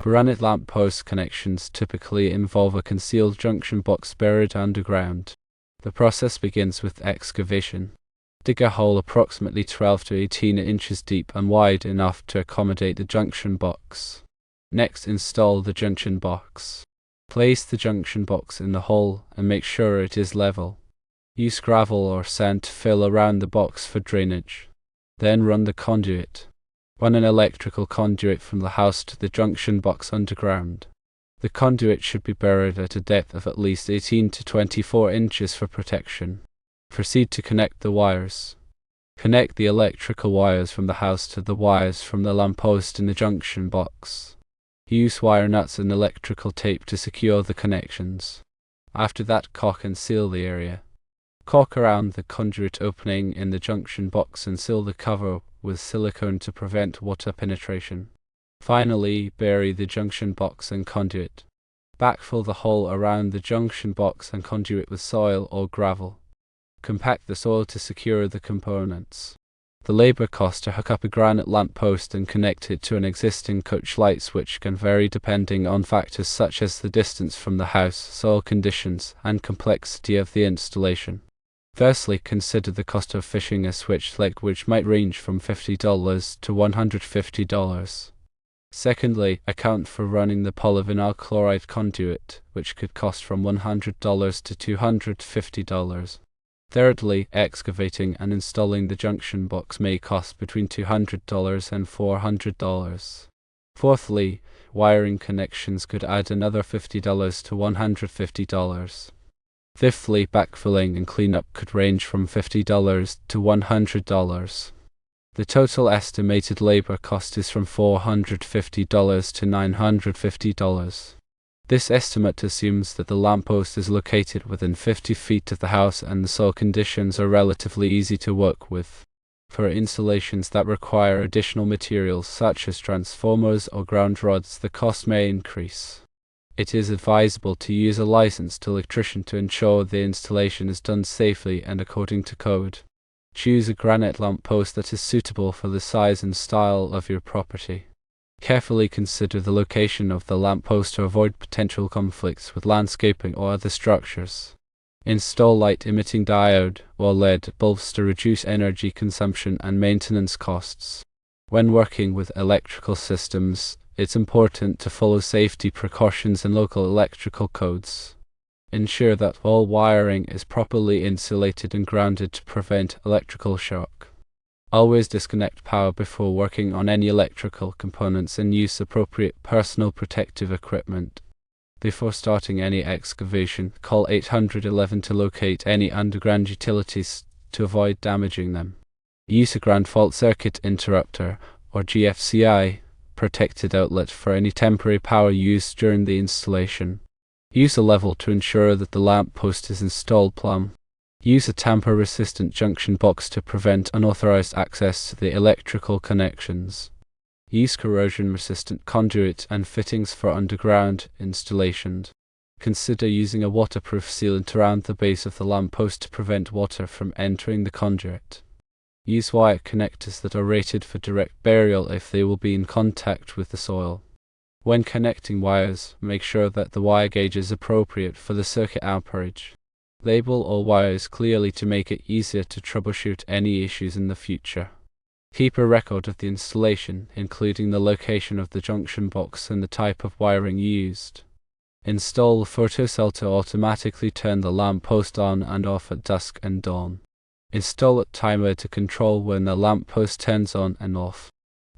Granite lamppost connections typically involve a concealed junction box buried underground. The process begins with excavation. Dig a hole approximately 12 to 18 inches deep and wide enough to accommodate the junction box. Next, install the junction box. Place the junction box in the hole and make sure it is level. Use gravel or sand to fill around the box for drainage. Then run the conduit. Run an electrical conduit from the house to the junction box underground. The conduit should be buried at a depth of at least 18 to 24 inches for protection. Proceed to connect the wires. Connect the electrical wires from the house to the wires from the lamppost in the junction box. Use wire nuts and electrical tape to secure the connections. After that, caulk and seal the area. Caulk around the conduit opening in the junction box and seal the cover with silicone to prevent water penetration. Finally, bury the junction box and conduit. Backfill the hole around the junction box and conduit with soil or gravel. Compact the soil to secure the components. The labor cost to hook up a granite lamppost and connect it to an existing coach light switch can vary depending on factors such as the distance from the house, soil conditions, and complexity of the installation. Firstly, consider the cost of fishing a switch leg, which might range from $50 to $150. Secondly, account for running the polyvinyl chloride conduit, which could cost from $100 to $250. Thirdly, excavating and installing the junction box may cost between $200 and $400. Fourthly, wiring connections could add another $50 to $150. Fifthly, backfilling and cleanup could range from $50 to $100. The total estimated labor cost is from $450 to $950. This estimate assumes that the lamppost is located within 50 feet of the house and the soil conditions are relatively easy to work with. For installations that require additional materials such as transformers or ground rods, the cost may increase. It is advisable to use a licensed electrician to ensure the installation is done safely and according to code. Choose a granite lamppost that is suitable for the size and style of your property. Carefully consider the location of the lamppost to avoid potential conflicts with landscaping or other structures. Install light-emitting diode or LED bulbs to reduce energy consumption and maintenance costs. When working with electrical systems, it's important to follow safety precautions and local electrical codes. Ensure that all wiring is properly insulated and grounded to prevent electrical shock. Always disconnect power before working on any electrical components and use appropriate personal protective equipment. Before starting any excavation, call 811 to locate any underground utilities to avoid damaging them. Use a ground fault circuit interrupter, or GFCI, protected outlet for any temporary power used during the installation. Use a level to ensure that the lamppost is installed plumb. Use a tamper-resistant junction box to prevent unauthorized access to the electrical connections. Use corrosion-resistant conduit and fittings for underground installation. Consider using a waterproof sealant around the base of the lamppost to prevent water from entering the conduit. Use wire connectors that are rated for direct burial if they will be in contact with the soil. When connecting wires, make sure that the wire gauge is appropriate for the circuit amperage. Label all wires clearly to make it easier to troubleshoot any issues in the future. Keep a record of the installation, including the location of the junction box and the type of wiring used. Install a photocell to automatically turn the lamppost on and off at dusk and dawn. Install a timer to control when the lamppost turns on and off.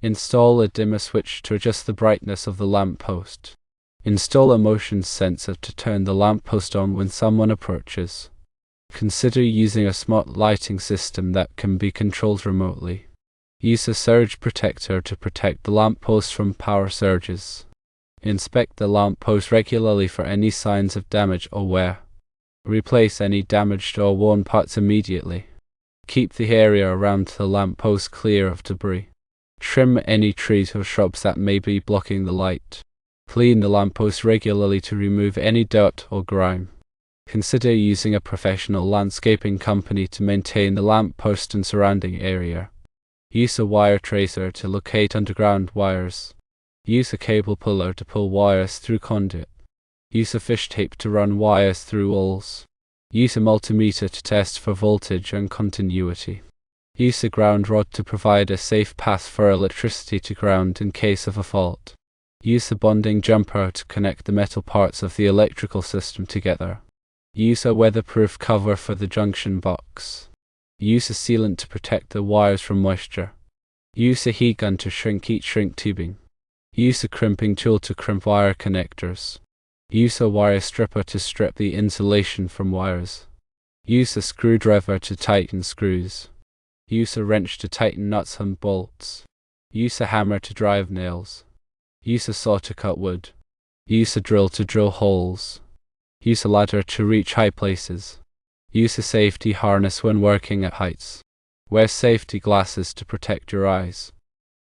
Install a dimmer switch to adjust the brightness of the lamppost. Install a motion sensor to turn the lamppost on when someone approaches. Consider using a smart lighting system that can be controlled remotely. Use a surge protector to protect the lamppost from power surges. Inspect the lamppost regularly for any signs of damage or wear. Replace any damaged or worn parts immediately. Keep the area around the lamppost clear of debris. Trim any trees or shrubs that may be blocking the light. Clean the lamppost regularly to remove any dirt or grime. Consider using a professional landscaping company to maintain the lamppost and surrounding area. Use a wire tracer to locate underground wires. Use a cable puller to pull wires through conduit. Use a fish tape to run wires through walls. Use a multimeter to test for voltage and continuity. Use a ground rod to provide a safe path for electricity to ground in case of a fault. Use a bonding jumper to connect the metal parts of the electrical system together. Use a weatherproof cover for the junction box. Use a sealant to protect the wires from moisture. Use a heat gun to shrink heat shrink tubing. Use a crimping tool to crimp wire connectors. Use a wire stripper to strip the insulation from wires. Use a screwdriver to tighten screws. Use a wrench to tighten nuts and bolts. Use a hammer to drive nails. Use a saw to cut wood. Use a drill to drill holes. Use a ladder to reach high places. Use a safety harness when working at heights. Wear safety glasses to protect your eyes.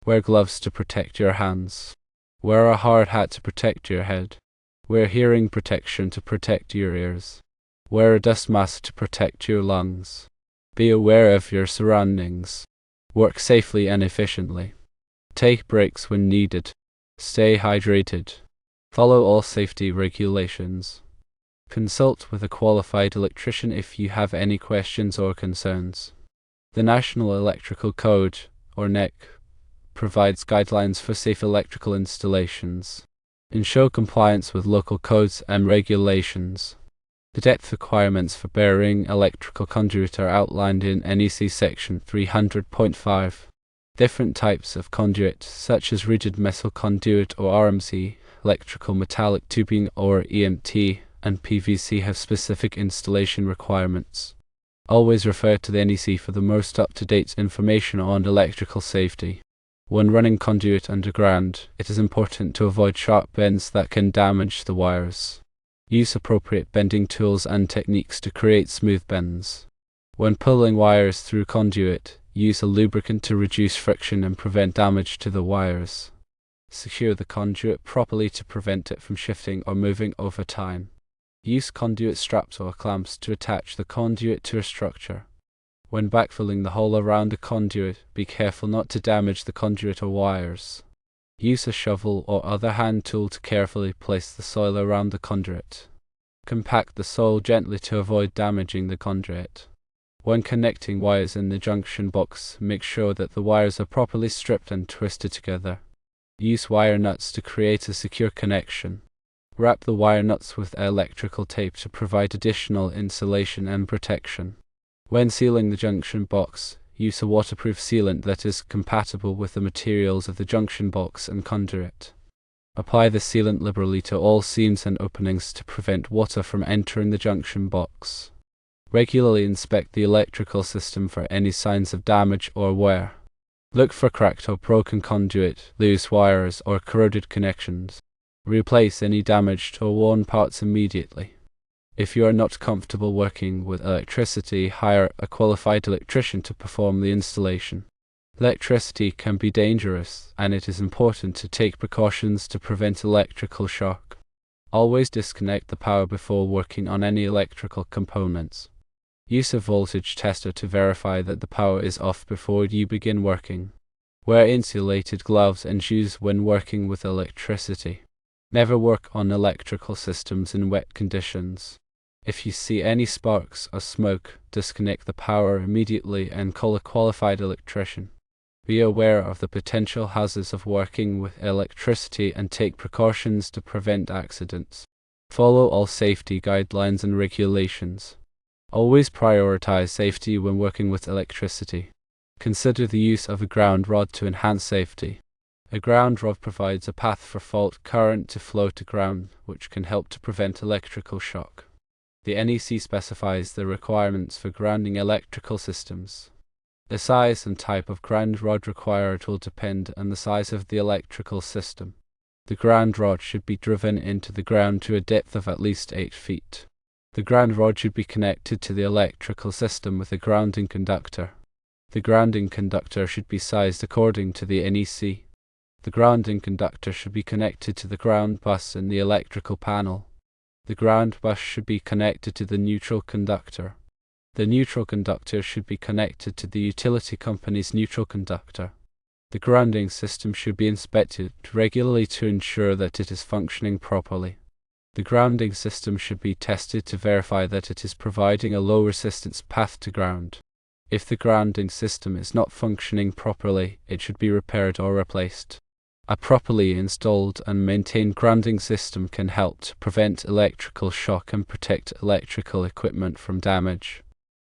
Wear gloves to protect your hands. Wear a hard hat to protect your head. Wear hearing protection to protect your ears. Wear a dust mask to protect your lungs. Be aware of your surroundings. Work safely and efficiently. Take breaks when needed. Stay hydrated. Follow all safety regulations. Consult with a qualified electrician if you have any questions or concerns. The National Electrical Code, or NEC, provides guidelines for safe electrical installations. Ensure compliance with local codes and regulations. The depth requirements for burying electrical conduit are outlined in NEC Section 300.5. Different types of conduit, such as rigid metal conduit or RMC, electrical metallic tubing or EMT, and PVC have specific installation requirements. Always refer to the NEC for the most up-to-date information on electrical safety. When running conduit underground, it is important to avoid sharp bends that can damage the wires. Use appropriate bending tools and techniques to create smooth bends. When pulling wires through conduit, use a lubricant to reduce friction and prevent damage to the wires. Secure the conduit properly to prevent it from shifting or moving over time. Use conduit straps or clamps to attach the conduit to a structure. When backfilling the hole around the conduit, be careful not to damage the conduit or wires. Use a shovel or other hand tool to carefully place the soil around the conduit. Compact the soil gently to avoid damaging the conduit. When connecting wires in the junction box, make sure that the wires are properly stripped and twisted together. Use wire nuts to create a secure connection. Wrap the wire nuts with electrical tape to provide additional insulation and protection. When sealing the junction box, use a waterproof sealant that is compatible with the materials of the junction box and conduit. Apply the sealant liberally to all seams and openings to prevent water from entering the junction box. Regularly inspect the electrical system for any signs of damage or wear. Look for cracked or broken conduit, loose wires, or corroded connections. Replace any damaged or worn parts immediately. If you are not comfortable working with electricity, hire a qualified electrician to perform the installation. Electricity can be dangerous, and it is important to take precautions to prevent electrical shock. Always disconnect the power before working on any electrical components. Use a voltage tester to verify that the power is off before you begin working. Wear insulated gloves and shoes when working with electricity. Never work on electrical systems in wet conditions. If you see any sparks or smoke, disconnect the power immediately and call a qualified electrician. Be aware of the potential hazards of working with electricity and take precautions to prevent accidents. Follow all safety guidelines and regulations. Always prioritize safety when working with electricity. Consider the use of a ground rod to enhance safety. A ground rod provides a path for fault current to flow to ground, which can help to prevent electrical shock. The NEC specifies the requirements for grounding electrical systems. The size and type of ground rod required will depend on the size of the electrical system. The ground rod should be driven into the ground to a depth of at least 8 feet. The ground rod should be connected to the electrical system with a grounding conductor. The grounding conductor should be sized according to the NEC. The grounding conductor should be connected to the ground bus in the electrical panel. The ground bus should be connected to the neutral conductor. The neutral conductor should be connected to the utility company's neutral conductor. The grounding system should be inspected regularly to ensure that it is functioning properly. The grounding system should be tested to verify that it is providing a low resistance path to ground. If the grounding system is not functioning properly, it should be repaired or replaced. A properly installed and maintained grounding system can help to prevent electrical shock and protect electrical equipment from damage.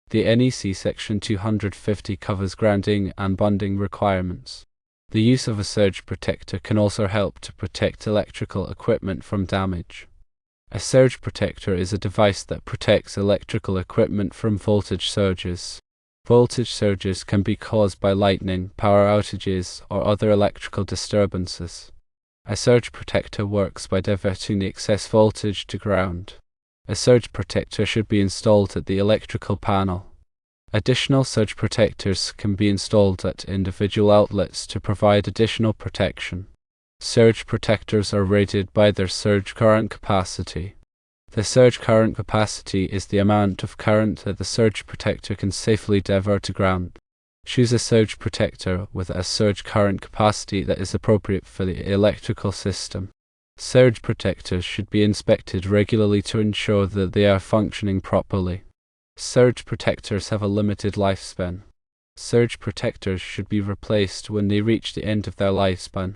The NEC Section 250 covers grounding and bonding requirements. The use of a surge protector can also help to protect electrical equipment from damage. A surge protector is a device that protects electrical equipment from voltage surges. Voltage surges can be caused by lightning, power outages, or other electrical disturbances. A surge protector works by diverting the excess voltage to ground. A surge protector should be installed at the electrical panel. Additional surge protectors can be installed at individual outlets to provide additional protection. Surge protectors are rated by their surge current capacity. The surge current capacity is the amount of current that the surge protector can safely divert to ground. Choose a surge protector with a surge current capacity that is appropriate for the electrical system. Surge protectors should be inspected regularly to ensure that they are functioning properly. Surge protectors have a limited lifespan. Surge protectors should be replaced when they reach the end of their lifespan.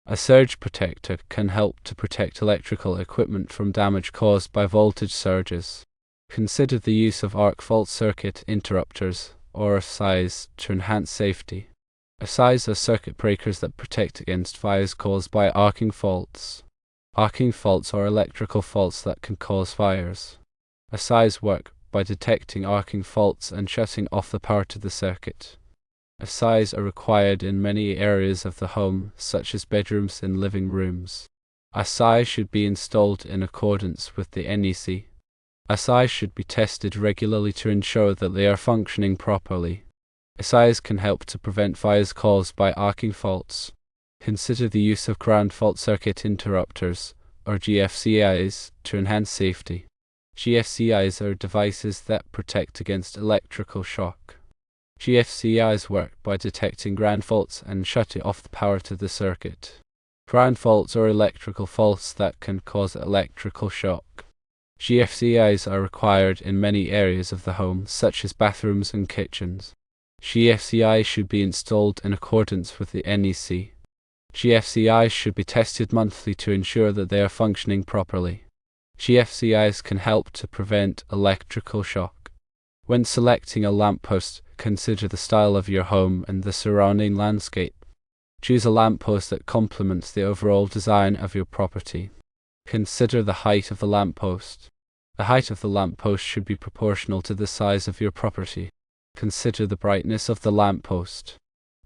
A surge protector can help to protect electrical equipment from damage caused by voltage surges. Consider the use of arc fault circuit interrupters, or SIs, to enhance safety. SIs are circuit breakers that protect against fires caused by arcing faults. Arcing faults are electrical faults that can cause fires. SIs work by detecting arcing faults and shutting off the power to the circuit. SIs are required in many areas of the home, such as bedrooms and living rooms. SI should be installed in accordance with the NEC. SIs should be tested regularly to ensure that they are functioning properly. SIs can help to prevent fires caused by arcing faults. Consider the use of ground fault circuit interrupters, or GFCIs, to enhance safety. GFCIs are devices that protect against electrical shock. GFCIs work by detecting ground faults and shutting off the power to the circuit. Ground faults are electrical faults that can cause electrical shock. GFCIs are required in many areas of the home, such as bathrooms and kitchens. GFCIs should be installed in accordance with the NEC. GFCIs should be tested monthly to ensure that they are functioning properly. GFCIs can help to prevent electrical shock. When selecting a lamppost, consider the style of your home and the surrounding landscape. Choose a lamppost that complements the overall design of your property. Consider the height of the lamppost. The height of the lamppost should be proportional to the size of your property. Consider the brightness of the lamppost.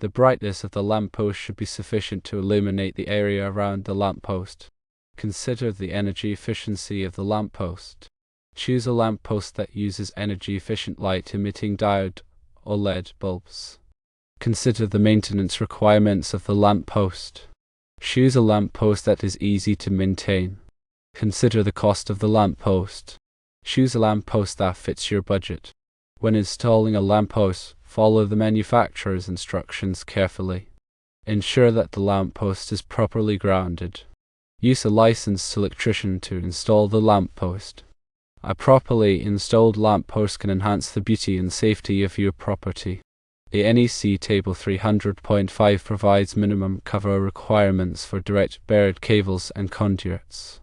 The brightness of the lamppost should be sufficient to illuminate the area around the lamppost. Consider the energy efficiency of the lamppost. Choose a lamppost that uses energy-efficient light-emitting diode or LED bulbs. Consider the maintenance requirements of the lamppost. Choose a lamppost that is easy to maintain. Consider the cost of the lamppost. Choose a lamppost that fits your budget. When installing a lamppost, follow the manufacturer's instructions carefully. Ensure that the lamppost is properly grounded. Use a licensed electrician to install the lamppost. A properly installed lamppost can enhance the beauty and safety of your property. The NEC Table 300.5 provides minimum cover requirements for direct buried cables and conduits.